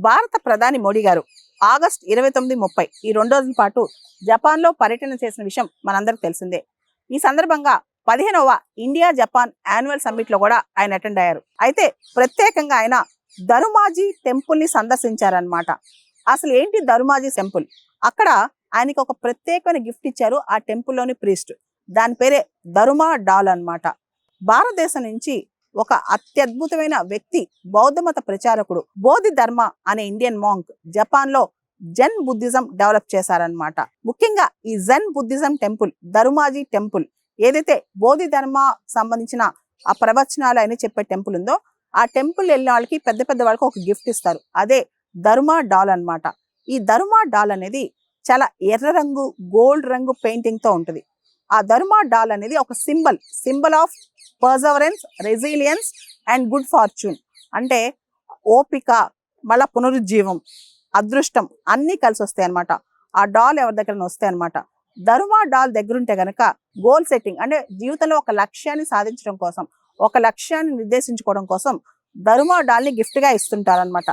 భారత ప్రధాని మోడీ గారు ఆగస్ట్ 29, 30 ఈ 2 రోజుల పాటు జపాన్లో పర్యటన చేసిన విషయం మనందరికి తెలిసిందే. ఈ సందర్భంగా 15వ ఇండియా జపాన్ యాన్యువల్ సమ్మిట్ లో కూడా ఆయన అటెండ్ అయ్యారు. అయితే ప్రత్యేకంగా ఆయన ధరుమాజీ టెంపుల్ ని సందర్శించారనమాట. అసలు ఏంటి ధరుమాజీ టెంపుల్? అక్కడ ఆయనకి ఒక ప్రత్యేకమైన గిఫ్ట్ ఇచ్చారు ఆ టెంపుల్లోని ప్రీస్ట్. దాని పేరే ధరుమా డాల్ అన్నమాట. భారతదేశం నుంచి ఒక అత్యద్భుతమైన వ్యక్తి, బౌద్ధ మత ప్రచారకుడు బోధి ధర్మ అనే ఇండియన్ మాంక్ జపాన్ లో జెన్ బుద్ధిజం డెవలప్ చేశారనమాట. ముఖ్యంగా ఈ జెన్ బుద్ధిజం టెంపుల్, ధరుమాజీ టెంపుల్ ఏదైతే బోధి ధర్మ సంబంధించిన ఆ ప్రవచనాలు అని చెప్పే టెంపుల్ ఉందో, ఆ టెంపుల్ వెళ్ళిన వాళ్ళకి పెద్ద పెద్ద వాళ్ళకి ఒక గిఫ్ట్ ఇస్తారు. అదే ధరుమా డాల్ అన్నమాట. ఈ ధరుమా డాల్ అనేది చాలా ఎర్ర రంగు, గోల్డ్ రంగు పెయింటింగ్ తో ఉంటుంది. ఆ ధరుమా డాల్ అనేది ఒక symbol of perseverance, resilience and good fortune. అంటే ఓపిక, మళ్ళా పునరుజ్జీవం, అదృష్టం అన్నీ కలిసి వస్తాయి అనమాట. ఆ డాల్ ఎవరి దగ్గర వస్తాయి అనమాట. ధరుమా డాల్ దగ్గరుంటే గనక గోల్ సెట్టింగ్, అంటే జీవితంలో ఒక లక్ష్యాన్ని సాధించడం కోసం, ఒక లక్ష్యాన్ని నిర్దేశించుకోవడం కోసం ధరుమా డాల్ని గిఫ్ట్గా ఇస్తుంటారనమాట.